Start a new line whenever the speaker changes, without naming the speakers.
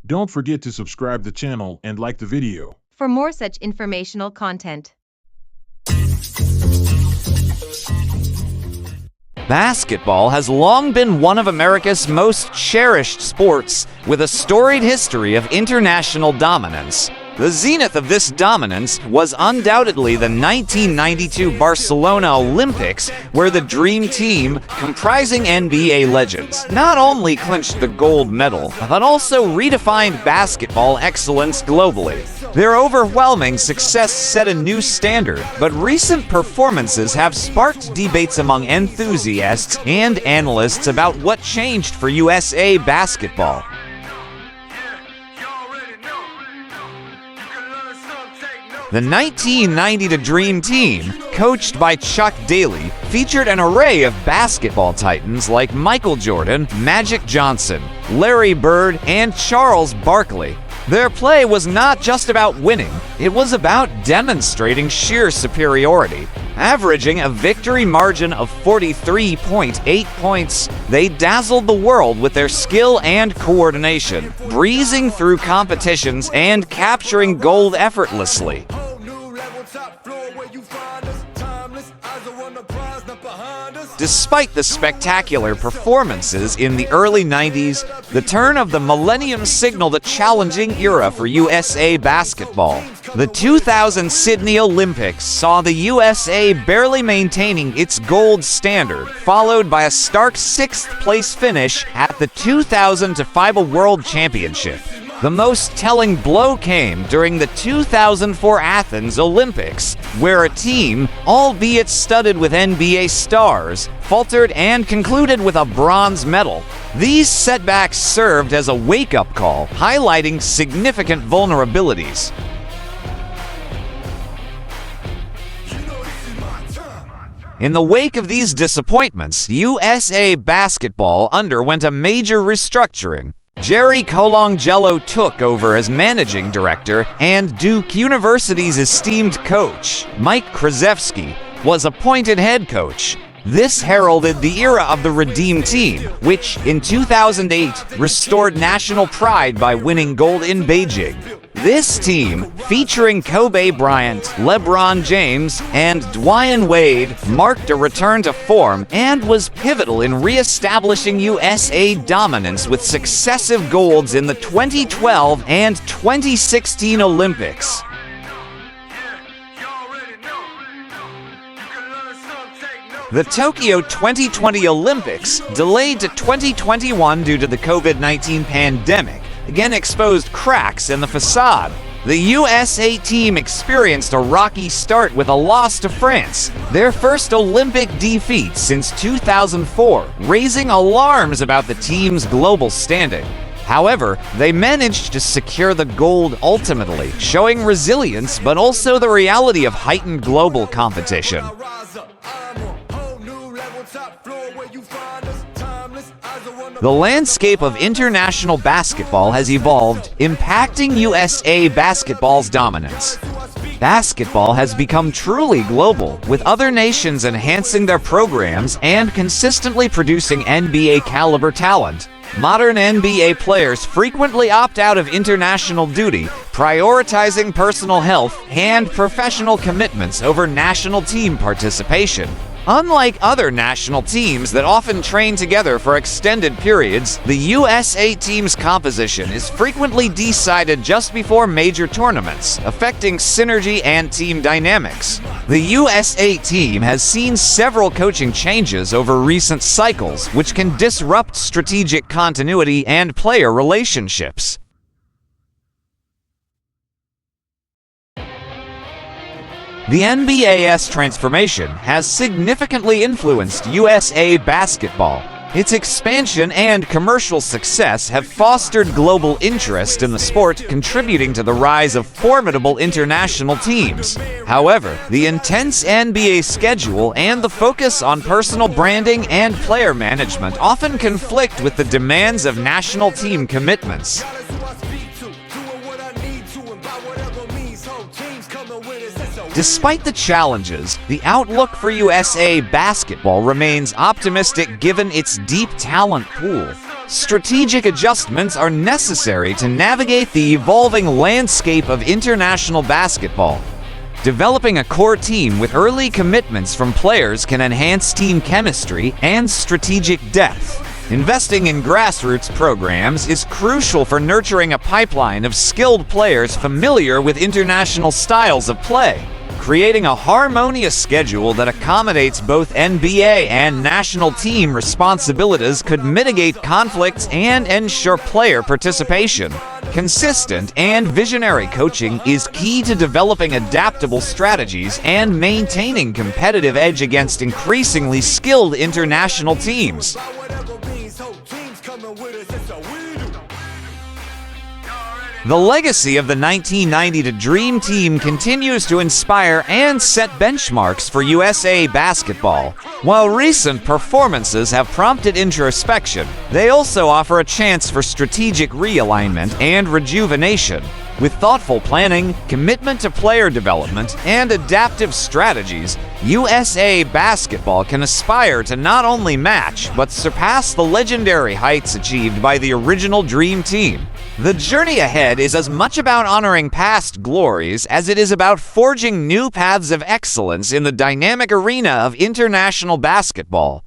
Don't forget to subscribe the channel and like the video
for more such informational content.
Basketball has long been one of America's most cherished sports, with a storied history of international dominance. The zenith of this dominance was undoubtedly the 1992 Barcelona Olympics, where the Dream Team, comprising NBA legends, not only clinched the gold medal, but also redefined basketball excellence globally. Their overwhelming success set a new standard, but recent performances have sparked debates among enthusiasts and analysts about what changed for USA basketball. The 1990 Dream Team, coached by Chuck Daly, featured an array of basketball titans like Michael Jordan, Magic Johnson, Larry Bird, and Charles Barkley. Their play was not just about winning, it was about demonstrating sheer superiority. Averaging a victory margin of 43.8 points, they dazzled the world with their skill and coordination, breezing through competitions and capturing gold effortlessly. Despite the spectacular performances in the early 90s, the turn of the millennium signaled a challenging era for USA basketball. The 2000 Sydney Olympics saw the USA barely maintaining its gold standard, followed by a stark sixth-place finish at the 2000 FIBA World Championship. The most telling blow came during the 2004 Athens Olympics, where a team, albeit studded with NBA stars, faltered and concluded with a bronze medal. These setbacks served as a wake-up call, highlighting significant vulnerabilities. In the wake of these disappointments, USA basketball underwent a major restructuring. Jerry Colangelo took over as managing director, and Duke University's esteemed coach, Mike Krzyzewski, was appointed head coach. This heralded the era of the Redeem Team, which, in 2008, restored national pride by winning gold in Beijing. This team, featuring Kobe Bryant, LeBron James, and Dwyane Wade, marked a return to form and was pivotal in re-establishing USA dominance with successive golds in the 2012 and 2016 Olympics. The Tokyo 2020 Olympics, delayed to 2021 due to the COVID-19 pandemic, again exposed cracks in the facade. The USA team experienced a rocky start with a loss to France, their first Olympic defeat since 2004, raising alarms about the team's global standing. However, they managed to secure the gold ultimately, showing resilience but also the reality of heightened global competition. The landscape of international basketball has evolved, impacting USA basketball's dominance. Basketball has become truly global, with other nations enhancing their programs and consistently producing NBA-caliber talent. Modern NBA players frequently opt out of international duty, prioritizing personal health and professional commitments over national team participation. Unlike other national teams that often train together for extended periods, the USA team's composition is frequently decided just before major tournaments, affecting synergy and team dynamics. The USA team has seen several coaching changes over recent cycles, which can disrupt strategic continuity and player relationships. The NBA's transformation has significantly influenced USA basketball. Its expansion and commercial success have fostered global interest in the sport, contributing to the rise of formidable international teams. However, the intense NBA schedule and the focus on personal branding and player management often conflict with the demands of national team commitments. Despite the challenges, the outlook for USA basketball remains optimistic given its deep talent pool. Strategic adjustments are necessary to navigate the evolving landscape of international basketball. Developing a core team with early commitments from players can enhance team chemistry and strategic depth. Investing in grassroots programs is crucial for nurturing a pipeline of skilled players familiar with international styles of play. Creating a harmonious schedule that accommodates both NBA and national team responsibilities could mitigate conflicts and ensure player participation. Consistent and visionary coaching is key to developing adaptable strategies and maintaining competitive edge against increasingly skilled international teams. The legacy of the 1990 Dream Team continues to inspire and set benchmarks for USA basketball. While recent performances have prompted introspection, they also offer a chance for strategic realignment and rejuvenation. With thoughtful planning, commitment to player development, and adaptive strategies, USA basketball can aspire to not only match, but surpass the legendary heights achieved by the original Dream Team. The journey ahead is as much about honoring past glories as it is about forging new paths of excellence in the dynamic arena of international basketball.